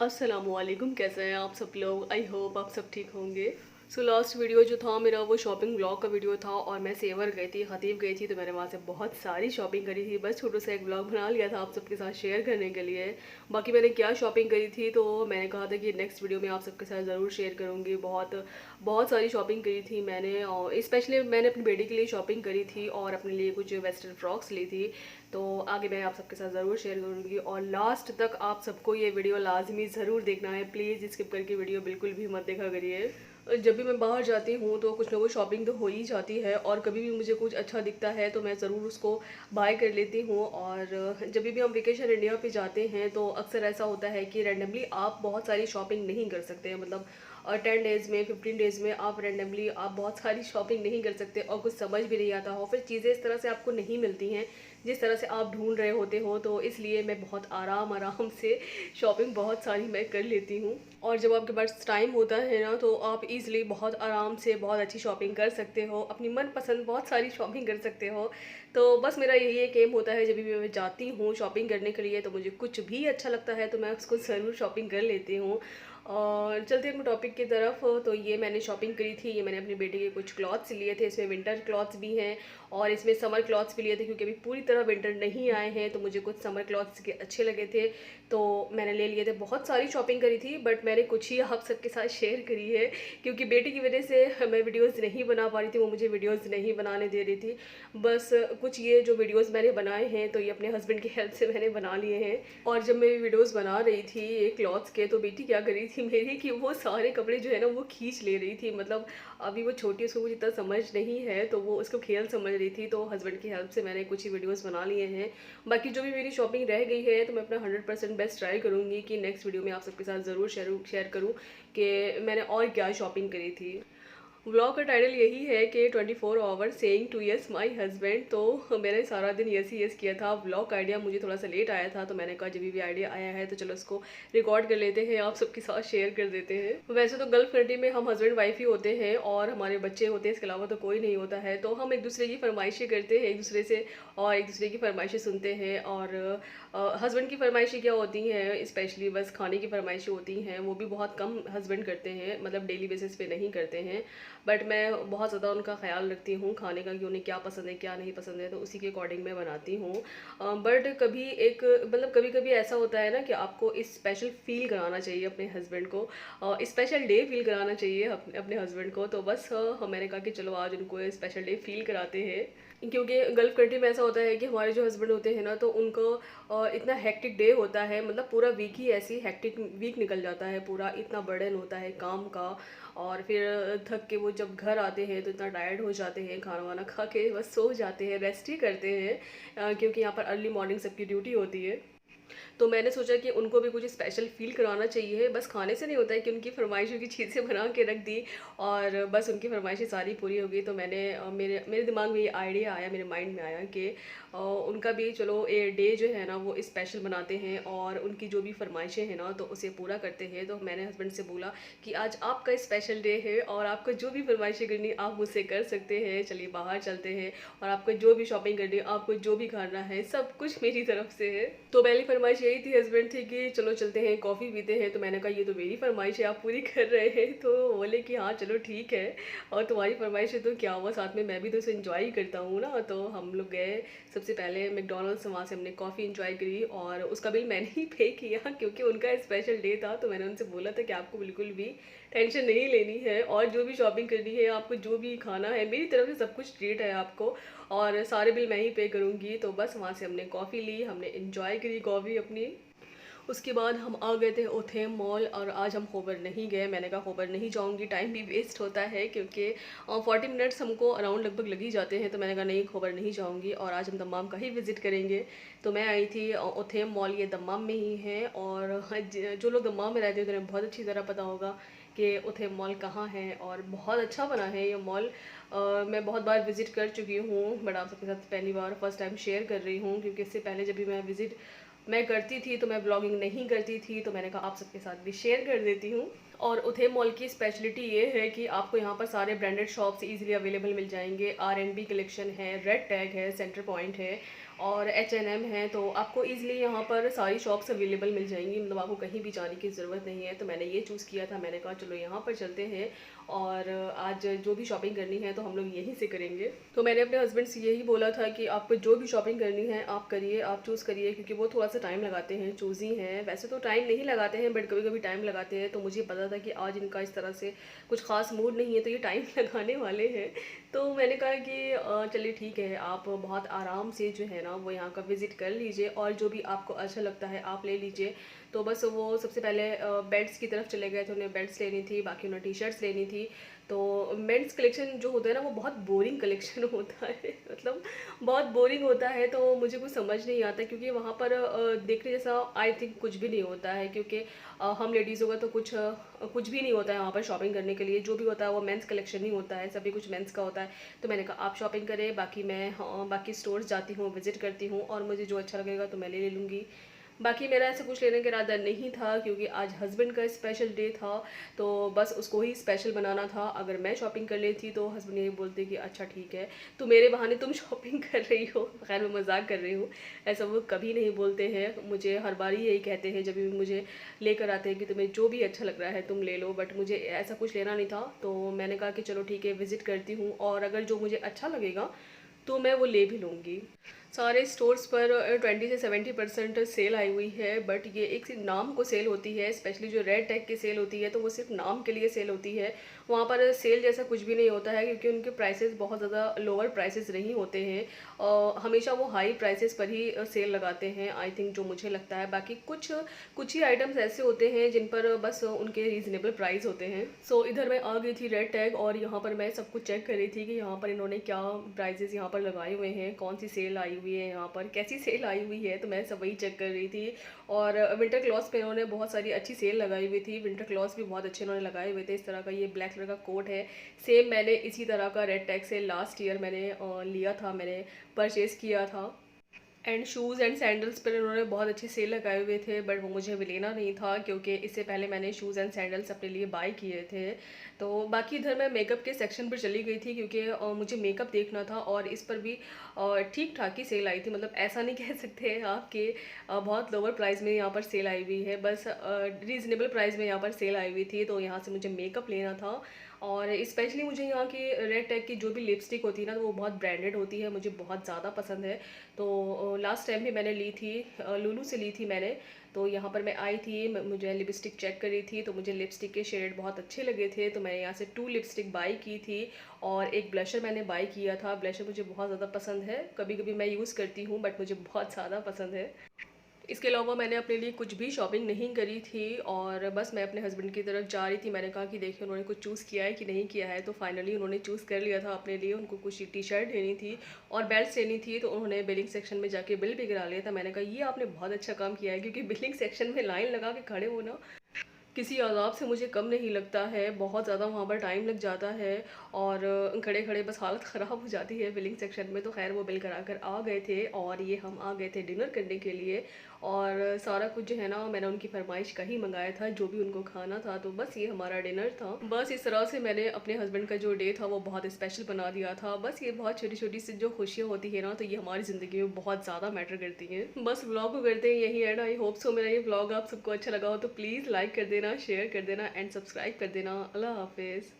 अस्सलामुअलैकुम, कैसे हैं आप सब लोग। आई होप आप सब ठीक होंगे। लास्ट वीडियो जो था मेरा वो शॉपिंग ब्लॉग का वीडियो था और मैं सेवर गई थी, खतीब गई थी, तो मैंने वहाँ से बहुत सारी शॉपिंग करी थी। बस छोटू सा एक ब्लॉग बना लिया था आप सबके साथ शेयर करने के लिए। बाकी मैंने क्या शॉपिंग करी थी तो मैंने कहा था कि नेक्स्ट वीडियो में आप सबके साथ ज़रूर शेयर करूँगी। बहुत बहुत सारी शॉपिंग करी थी मैंने, और स्पेशली मैंने अपनी बेटी के लिए शॉपिंग करी थी और अपने लिए कुछ वेस्टर्न फ्रॉक्स ली थी। तो आगे मैं आप सबके साथ ज़रूर शेयर करूँगी और लास्ट तक आप सबको ये वीडियो लाजमी ज़रूर देखना है। प्लीज़ स्किप करके वीडियो बिल्कुल भी मत देखा करिए। जब भी मैं बाहर जाती हूँ तो कुछ ना कुछ शॉपिंग तो हो ही जाती है, और कभी भी मुझे कुछ अच्छा दिखता है तो मैं ज़रूर उसको बाय कर लेती हूँ। और जब भी हम वेकेशन इंडिया पे जाते हैं तो अक्सर ऐसा होता है कि रैंडमली आप बहुत सारी शॉपिंग नहीं कर सकते हैं। मतलब 10 डेज़ में 15 डेज़ में आप रैंडमली आप बहुत सारी शॉपिंग नहीं कर सकते और कुछ समझ भी नहीं आता हो, फिर चीज़ें इस तरह से आपको नहीं मिलती हैं जिस तरह से आप ढूंढ रहे होते हो। तो इसलिए मैं बहुत आराम आराम से शॉपिंग बहुत सारी मैं कर लेती हूँ। और जब आपके पास टाइम होता है ना तो आप इजीली बहुत आराम से बहुत अच्छी शॉपिंग कर सकते हो, अपनी मनपसंद बहुत सारी शॉपिंग कर सकते हो। तो बस मेरा यही एक एम होता है, जब भी मैं जाती हूँ शॉपिंग करने के लिए तो मुझे कुछ भी अच्छा लगता है तो मैं उसको ज़रूर शॉपिंग कर लेती हूँ। और चलते हैं टॉपिक की तरफ। तो ये मैंने शॉपिंग करी थी, ये मैंने अपनी बेटी के कुछ क्लॉथ्स लिए थे। इसमें विंटर क्लॉथ्स भी हैं और इसमें समर क्लॉथ्स भी लिए थे, क्योंकि अभी पूरी तरह विंटर नहीं आए हैं तो मुझे कुछ समर क्लॉथ्स के अच्छे लगे थे तो मैंने ले लिए थे। बहुत सारी शॉपिंग करी थी बट मैंने कुछ ही आप सबके साथ शेयर करी है, क्योंकि बेटी की वजह से मैं वीडियोज़ नहीं बना पा रही थी, वो मुझे वीडियोज़ नहीं बनाने दे रही थी। बस कुछ ये जो वीडियोज़ मैंने बनाए हैं तो ये अपने हस्बैंड की हेल्प से मैंने बना लिए हैं। और जब मैं वीडियोज़ बना रही थी ये क्लॉथ्स के तो बेटी क्या कर रही थी मेरी कि वो सारे कपड़े जो है ना वो खींच ले रही थी। मतलब अभी वो छोटी, उसको कुछ इतना समझ नहीं है तो वो उसको खेल समझ रही थी। तो हस्बैंड की हेल्प से मैंने कुछ ही वीडियोज़ बना लिए हैं। बाकी जो भी मेरी शॉपिंग रह गई है तो मैं अपना 100% बेस्ट ट्राई करूँगी कि नेक्स्ट वीडियो में आप सबके साथ ज़रूर शेयर करूँ कि मैंने और क्या शॉपिंग करी थी। व्लॉग का टाइटल यही है कि 24 hour saying to yes my husband. तो मैंने सारा दिन यस ही यस किया था। व्लॉग का आइडिया मुझे थोड़ा सा लेट आया था तो मैंने कहा जब भी आइडिया आया है तो चलो उसको रिकॉर्ड कर लेते हैं, आप सबके साथ शेयर कर देते हैं। वैसे तो गल्फ कंट्री में हम हस्बैंड वाइफ ही होते हैं और हमारे बच्चे होते हैं, इसके अलावा तो कोई नहीं होता है। तो हम एक दूसरे की फरमाइशें करते हैं एक दूसरे से और एक दूसरे की फरमाइशें सुनते हैं। और हस्बैंड की फरमाइशें क्या होती हैं, स्पेशली बस खाने की फरमाइशें होती हैं, वो भी बहुत कम हस्बैंड करते हैं, मतलब डेली बेसिस पे नहीं करते हैं। बट मैं बहुत ज़्यादा उनका ख्याल रखती हूँ खाने का कि उन्हें क्या पसंद है क्या नहीं पसंद है, तो उसी के अकॉर्डिंग मैं बनाती हूँ। बट कभी एक मतलब कभी कभी ऐसा होता है ना कि आपको इस स्पेशल फील कराना चाहिए अपने हस्बैंड को, स्पेशल डे फील कराना चाहिए अपने हस्बैंड को। तो बस मैंने कहा कि चलो आज उनको स्पेशल डे फील कराते हैं। क्योंकि गल्फ कंट्री में ऐसा होता है कि हमारे जो हस्बैंड होते हैं ना तो उनको इतना हेक्टिक डे होता है, मतलब पूरा वीक ही ऐसी हेक्टिक वीक निकल जाता है, पूरा इतना बर्डन होता है काम का। और फिर थक के वो जब घर आते हैं तो इतना टायर्ड हो जाते हैं, खाना वाना खा के बस सो जाते हैं, रेस्ट ही करते हैं। क्योंकि यहाँ पर अर्ली मॉर्निंग सबकी ड्यूटी होती है। तो मैंने सोचा कि उनको भी कुछ स्पेशल फ़ील कराना चाहिए। बस खाने से नहीं होता है कि उनकी फ़रमाइशों की चीज़ें बना के रख दी और बस उनकी फ़रमाइशें सारी पूरी हो गई। तो मैंने मेरे मेरे दिमाग में ये आइडिया आया, मेरे माइंड में आया कि उनका भी चलो ये डे जो है ना वो स्पेशल बनाते हैं और उनकी जो भी फ़रमाइशें हैं ना तो उसे पूरा करते हैं। तो मैंने हस्बैंड से बोला कि आज आपका स्पेशल डे है और आपको जो भी फ़रमाइशें करनी आप मुझसे कर सकते हैं, चलिए बाहर चलते हैं और आपको जो भी शॉपिंग करनी है, आपको जो भी खाना है, सब कुछ मेरी तरफ से है। तो पहली फरमाइश यही थी हस्बैंड थी कि चलो चलते हैं कॉफ़ी पीते हैं। तो मैंने कहा ये तो मेरी फरमाइश है, आप पूरी कर रहे हैं। तो बोले कि हाँ चलो ठीक है, और तुम्हारी फरमाइश है तो क्या हुआ, साथ में मैं भी तो इसे इन्जॉय ही करता हूँ ना। तो हम लोग गए सबसे पहले मैकडॉनल्ड्स, वहाँ से हमने कॉफ़ी इन्जॉय करी और उसका बिल मैंने ही पे किया क्योंकि उनका स्पेशल डे था। तो मैंने उनसे बोला था कि आपको बिल्कुल भी टेंशन नहीं लेनी है और जो भी शॉपिंग करनी है, आपको जो भी खाना है, मेरी तरफ से सब कुछ ट्रीट है आपको और सारे बिल मैं ही पे करूँगी। तो बस वहाँ से हमने कॉफ़ी ली, हमने इन्जॉय करी कॉफ़ी अपनी। उसके बाद हम आ गए थे ओथेम मॉल और आज हम होबर नहीं गए। मैंने कहा होबर नहीं जाऊंगी, टाइम भी वेस्ट होता है क्योंकि 40 मिनट्स हमको अराउंड लगभग लग ही जाते हैं। तो मैंने कहा नहीं होबर नहीं जाऊंगी और आज हम दम्माम का ही विज़िट करेंगे। तो मैं आई थी ओथेम मॉल, ये दम्माम में ही है। और जो लोग दम्माम में रहते हैं उन्हें बहुत अच्छी तरह पता होगा कि ओथेम मॉल कहाँ है और बहुत अच्छा बना है ये मॉल। मैं बहुत बार विज़िट कर चुकी हूँ बट आप सबके साथ पहली बार फर्स्ट टाइम शेयर कर रही हूँ, क्योंकि इससे पहले जब भी मैं विज़िट मैं करती थी तो मैं ब्लॉगिंग नहीं करती थी। तो मैंने कहा आप सबके साथ भी शेयर कर देती हूँ। और उथेम मॉल की स्पेशलिटी ये है कि आपको यहाँ पर सारे ब्रांडेड शॉप्स इजीली अवेलेबल मिल जाएंगे। R&B कलेक्शन है, रेड टैग है, सेंटर पॉइंट है और H&M है, तो आपको ईज़िली यहाँ पर सारी शॉप्स अवेलेबल मिल जाएंगी, मतलब आपको कहीं भी जाने की ज़रूरत नहीं है। तो मैंने ये चूज़ किया था, मैंने कहा चलो यहाँ पर चलते हैं और आज जो भी शॉपिंग करनी है तो हम लोग यहीं से करेंगे। तो मैंने अपने हस्बैंड से यही बोला था कि आपको जो भी शॉपिंग करनी है आप करिए, आप चूज़ करिए, क्योंकि वो थोड़ा सा टाइम लगाते हैं, चूज़ी हैं। वैसे तो टाइम नहीं लगाते हैं, बट कभी कभी टाइम लगाते हैं। तो मुझे पता था कि आज इनका इस तरह से कुछ ख़ास मूड नहीं है, तो ये टाइम लगाने वाले हैं। तो मैंने कहा कि चलिए ठीक है, आप बहुत आराम से जो है ना वो यहाँ का विज़िट कर लीजिए और जो भी आपको अच्छा लगता है आप ले लीजिए। तो बस वो सबसे पहले बेड्स की तरफ चले गए थे, उन्हें बेड्स लेनी थी, बाकी उन्हें टी शर्ट्स लेनी थी। तो मेंस कलेक्शन जो होता है ना वो बहुत बोरिंग कलेक्शन होता है मतलब बहुत बोरिंग होता है, तो मुझे कुछ समझ नहीं आता, क्योंकि वहाँ पर देखने जैसा आई थिंक कुछ भी नहीं होता है, क्योंकि हम लेडीज़ों का तो कुछ भी नहीं होता है वहाँ पर शॉपिंग करने के लिए। जो भी होता है वो मेंस कलेक्शन ही होता है, सभी कुछ मेंस का होता है। तो मैंने कहा आप शॉपिंग करें, बाकी मैं बाकी स्टोर्स जाती हूँ, विज़िट करती हूँ और मुझे जो अच्छा लगेगा तो मैं ले लूँगी। बाकी मेरा ऐसा कुछ लेने का इरादा नहीं था, क्योंकि आज हस्बैंड का स्पेशल डे था, तो बस उसको ही स्पेशल बनाना था। अगर मैं शॉपिंग कर लेती तो हस्बैंड यही बोलते कि अच्छा ठीक है, तो मेरे बहाने तुम शॉपिंग कर रही हो। खैर मैं मजाक कर रही हूँ, ऐसा वो कभी नहीं बोलते हैं। मुझे हर बार ही यही कहते हैं जब भी मुझे लेकर आते हैं कि तुम्हें जो भी अच्छा लग रहा है तुम ले लो, बट मुझे ऐसा कुछ लेना नहीं था। तो मैंने कहा कि चलो ठीक है, विज़िट करती हूँ और अगर जो मुझे अच्छा लगेगा तो मैं वो ले भी लूँगी। सारे स्टोर्स पर 20 से 70% सेल आई हुई है, बट ये एक सिर्फ नाम को सेल होती है। स्पेशली जो रेड टैग की सेल होती है तो वो सिर्फ नाम के लिए सेल होती है। वहाँ पर सेल जैसा कुछ भी नहीं होता है, क्योंकि उनके प्राइसेस बहुत ज़्यादा लोअर प्राइसेस नहीं होते हैं। हमेशा वो हाई प्राइसेस पर ही सेल लगाते हैं, आई थिंक, जो मुझे लगता है। बाकी कुछ कुछ ही आइटम्स ऐसे होते हैं जिन पर बस उनके रीज़नेबल प्राइस होते हैं। सो इधर मैं आ गई थी रेड टैग, और यहाँ पर मैं सब कुछ चेक कर रही थी कि यहाँ पर इन्होंने क्या प्राइजेस यहाँ पर लगाए हुए हैं, कौन सी सेल आई हुई है, यहाँ पर कैसी सेल आई हुई है। तो मैं सब वही चेक कर रही थी। और विंटर क्लॉथ्स पे इन्होंने बहुत सारी अच्छी सेल लगाई हुई थी। विंटर क्लॉथ्स भी बहुत अच्छे इन्होंने लगाए हुए थे। इस तरह का ये ब्लैक कलर का कोट है, सेम मैंने इसी तरह का रेड टैग से लास्ट ईयर मैंने लिया था, मैंने परचेज़ किया था। एंड शूज़ एंड सैंडल्स पर इन्होंने बहुत अच्छे सेल लगाए हुए थे, बट वो मुझे अभी लेना नहीं था, क्योंकि इससे पहले मैंने शूज़ एंड सैंडल्स अपने लिए बाय किए थे। तो बाकी इधर मैं मेकअप के सेक्शन पर चली गई थी, क्योंकि मुझे मेकअप देखना था, और इस पर भी ठीक ठाक ही सेल आई थी। मतलब ऐसा नहीं कह सकते हैं आप कि बहुत लोअर प्राइस में यहाँ पर सेल आई हुई है, बस रीज़नेबल प्राइस में यहाँ पर सेल आई हुई थी। तो यहाँ से मुझे मेकअप लेना था, और स्पेशली मुझे यहाँ की रेड टैग की जो भी लिपस्टिक होती है ना, तो वो बहुत ब्रांडेड होती है, मुझे बहुत ज़्यादा पसंद है। तो लास्ट टाइम भी मैंने ली थी, लुलु से ली थी मैंने। तो यहाँ पर मैं आई थी, मुझे लिपस्टिक चेक करी थी, तो मुझे लिपस्टिक के शेड बहुत अच्छे लगे थे, तो मैंने यहाँ से 2 लिपस्टिक बाई की थी। और एक ब्लशर मैंने बाई किया था। ब्लशर मुझे बहुत ज़्यादा पसंद है, कभी कभी मैं यूज़ करती हूँ, बट मुझे बहुत ज़्यादा पसंद है। इसके अलावा मैंने अपने लिए कुछ भी शॉपिंग नहीं करी थी, और बस मैं अपने हस्बैंड की तरफ जा रही थी। मैंने कहा कि देखिए उन्होंने कुछ चूज़ किया है कि नहीं किया है। तो फाइनली उन्होंने चूज़ कर लिया था अपने लिए। उनको कुछ टी शर्ट लेनी थी और बेल्ट लेनी थी, तो उन्होंने बिलिंग सेक्शन में जाके बिल भी गिरा लिया था। मैंने कहा ये आपने बहुत अच्छा काम किया है, क्योंकि बिलिंग सेक्शन में लाइन लगा के खड़े होना किसी अज़ाब से मुझे कम नहीं लगता है। बहुत ज़्यादा वहाँ पर टाइम लग जाता है, और खड़े खड़े बस हालत ख़राब हो जाती है बिलिंग सेक्शन में। तो खैर वो बिल करा कर आ गए थे, और ये हम आ गए थे डिनर करने के लिए। और सारा कुछ जो है ना मैंने उनकी फरमाइश का ही मंगाया था, जो भी उनको खाना था। तो बस ये हमारा डिनर था। बस इस तरह से मैंने अपने हस्बैंड का जो डे था वो बहुत स्पेशल बना दिया था। बस ये बहुत छोटी छोटी सी जो खुशियाँ होती है ना, तो ये हमारी ज़िंदगी में बहुत ज़्यादा मैटर करती हैं। बस व्लॉग को करते हैं यही एंड। आई होप सो मेरा ये व्लॉग आप सबको अच्छा लगा हो, तो प्लीज़ लाइक कर देना, शेयर कर देना एंड सब्सक्राइब कर देना। अल्लाह हाफिज़।